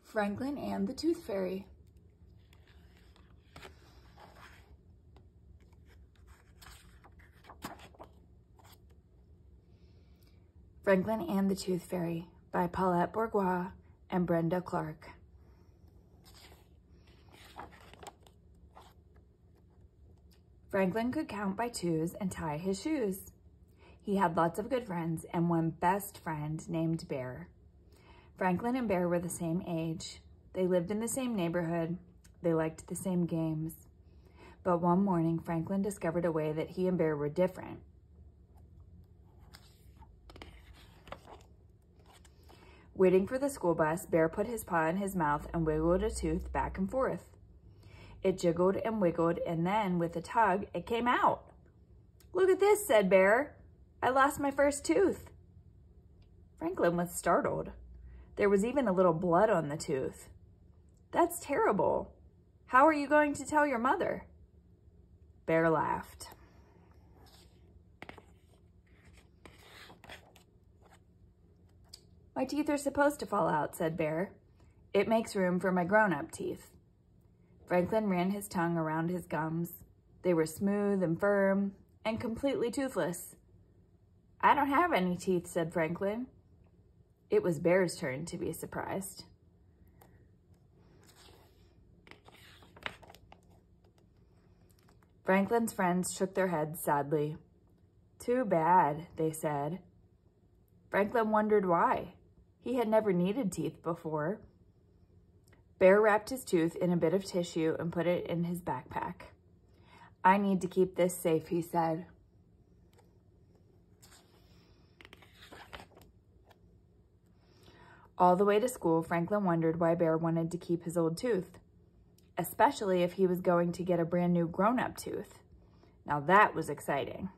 Franklin and the Tooth Fairy. Franklin and the Tooth Fairy by Paulette Bourgeois and Brenda Clark. Franklin could count by twos and tie his shoes. He had lots of good friends and one best friend named Bear. Franklin and Bear were the same age. They lived in the same neighborhood. They liked the same games. But one morning, Franklin discovered a way that he and Bear were different. Waiting for the school bus, Bear put his paw in his mouth and wiggled a tooth back and forth. It jiggled and wiggled, and then, with a tug, it came out. "Look at this," said Bear. "I lost my first tooth." Franklin was startled. There was even a little blood on the tooth. "That's terrible. How are you going to tell your mother?" Bear laughed. "My teeth are supposed to fall out," said Bear. "It makes room for my grown-up teeth." Franklin ran his tongue around his gums. They were smooth and firm and completely toothless. "I don't have any teeth," said Franklin. It was Bear's turn to be surprised. Franklin's friends shook their heads sadly. "Too bad," they said. Franklin wondered why. He had never needed teeth before. Bear wrapped his tooth in a bit of tissue and put it in his backpack. "I need to keep this safe," he said. All the way to school, Franklin wondered why Bear wanted to keep his old tooth, especially if he was going to get a brand new grown-up tooth. Now that was exciting.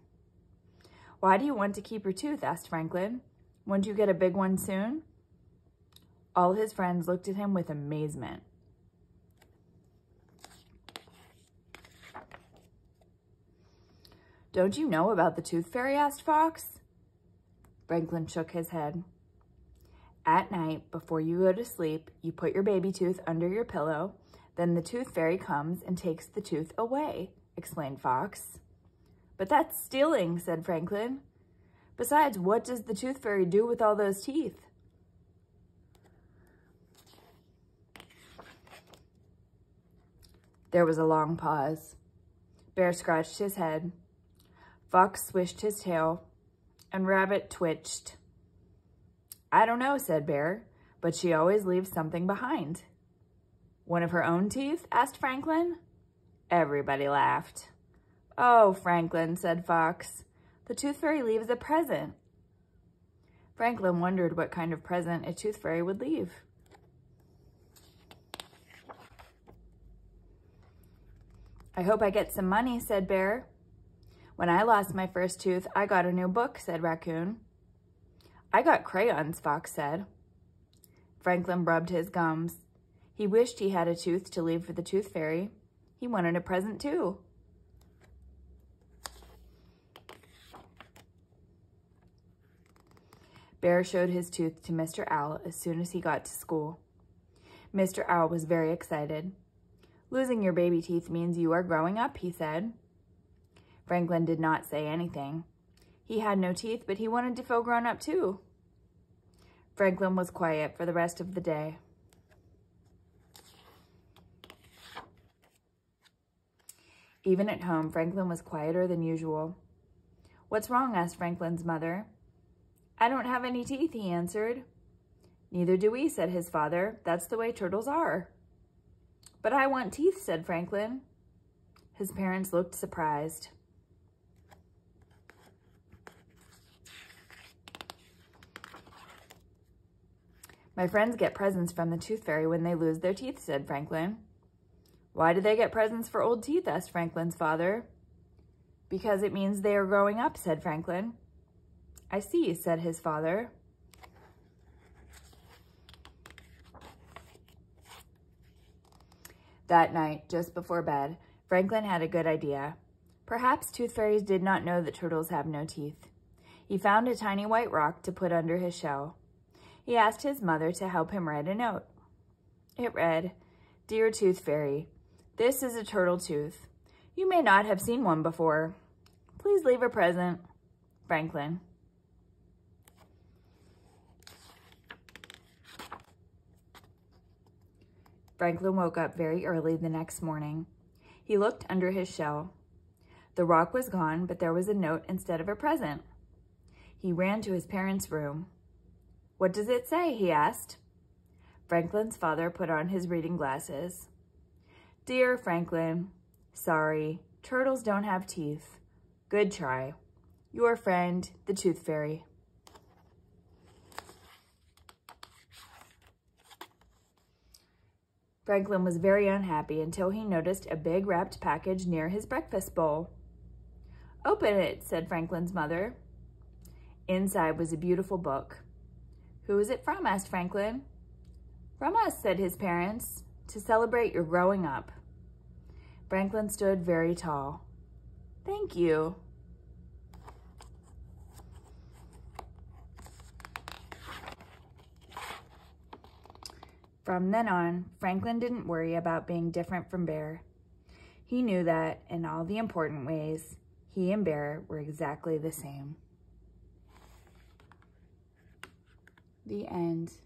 "Why do you want to keep your tooth?" asked Franklin. "Won't you get a big one soon?" All his friends looked at him with amazement. "Don't you know about the Tooth Fairy?" asked Fox. Franklin shook his head. "At night, before you go to sleep, you put your baby tooth under your pillow. Then the Tooth Fairy comes and takes the tooth away," explained Fox. "But that's stealing," said Franklin. "Besides, what does the Tooth Fairy do with all those teeth?" There was a long pause. Bear scratched his head. Fox swished his tail, and Rabbit twitched. "I don't know," said Bear, "but she always leaves something behind." "One of her own teeth?" asked Franklin. Everybody laughed. "Oh, Franklin," said Fox, "the Tooth Fairy leaves a present." Franklin wondered what kind of present a Tooth Fairy would leave. "I hope I get some money," said Bear. "When I lost my first tooth, I got a new book," said Raccoon. "I got crayons," Fox said. Franklin rubbed his gums. He wished he had a tooth to leave for the Tooth Fairy. He wanted a present too. Bear showed his tooth to Mr. Owl as soon as he got to school. Mr. Owl was very excited. "Losing your baby teeth means you are growing up," he said. Franklin did not say anything. He had no teeth, but he wanted to feel grown up too. Franklin was quiet for the rest of the day. Even at home, Franklin was quieter than usual. "What's wrong?" asked Franklin's mother. "I don't have any teeth," he answered. "Neither do we," said his father. "That's the way turtles are." "But I want teeth," said Franklin. His parents looked surprised. "My friends get presents from the Tooth Fairy when they lose their teeth," said Franklin. "Why do they get presents for old teeth?" asked Franklin's father. "Because it means they are growing up," said Franklin. "I see," said his father. That night, just before bed, Franklin had a good idea. Perhaps Tooth Fairies did not know that turtles have no teeth. He found a tiny white rock to put under his shell. He asked his mother to help him write a note. It read, "Dear Tooth Fairy, this is a turtle tooth. You may not have seen one before. Please leave a present. Franklin." Franklin woke up very early the next morning. He looked under his shell. The rock was gone, but there was a note instead of a present. He ran to his parents' room. "What does it say?" he asked. Franklin's father put on his reading glasses. "Dear Franklin, sorry, turtles don't have teeth. Good try. Your friend, the Tooth Fairy." Franklin was very unhappy until he noticed a big wrapped package near his breakfast bowl. "Open it," said Franklin's mother. Inside was a beautiful book. "Who is it from?" asked Franklin. "From us," said his parents, "to celebrate your growing up." Franklin stood very tall. "Thank you." From then on, Franklin didn't worry about being different from Bear. He knew that, in all the important ways, he and Bear were exactly the same. The end.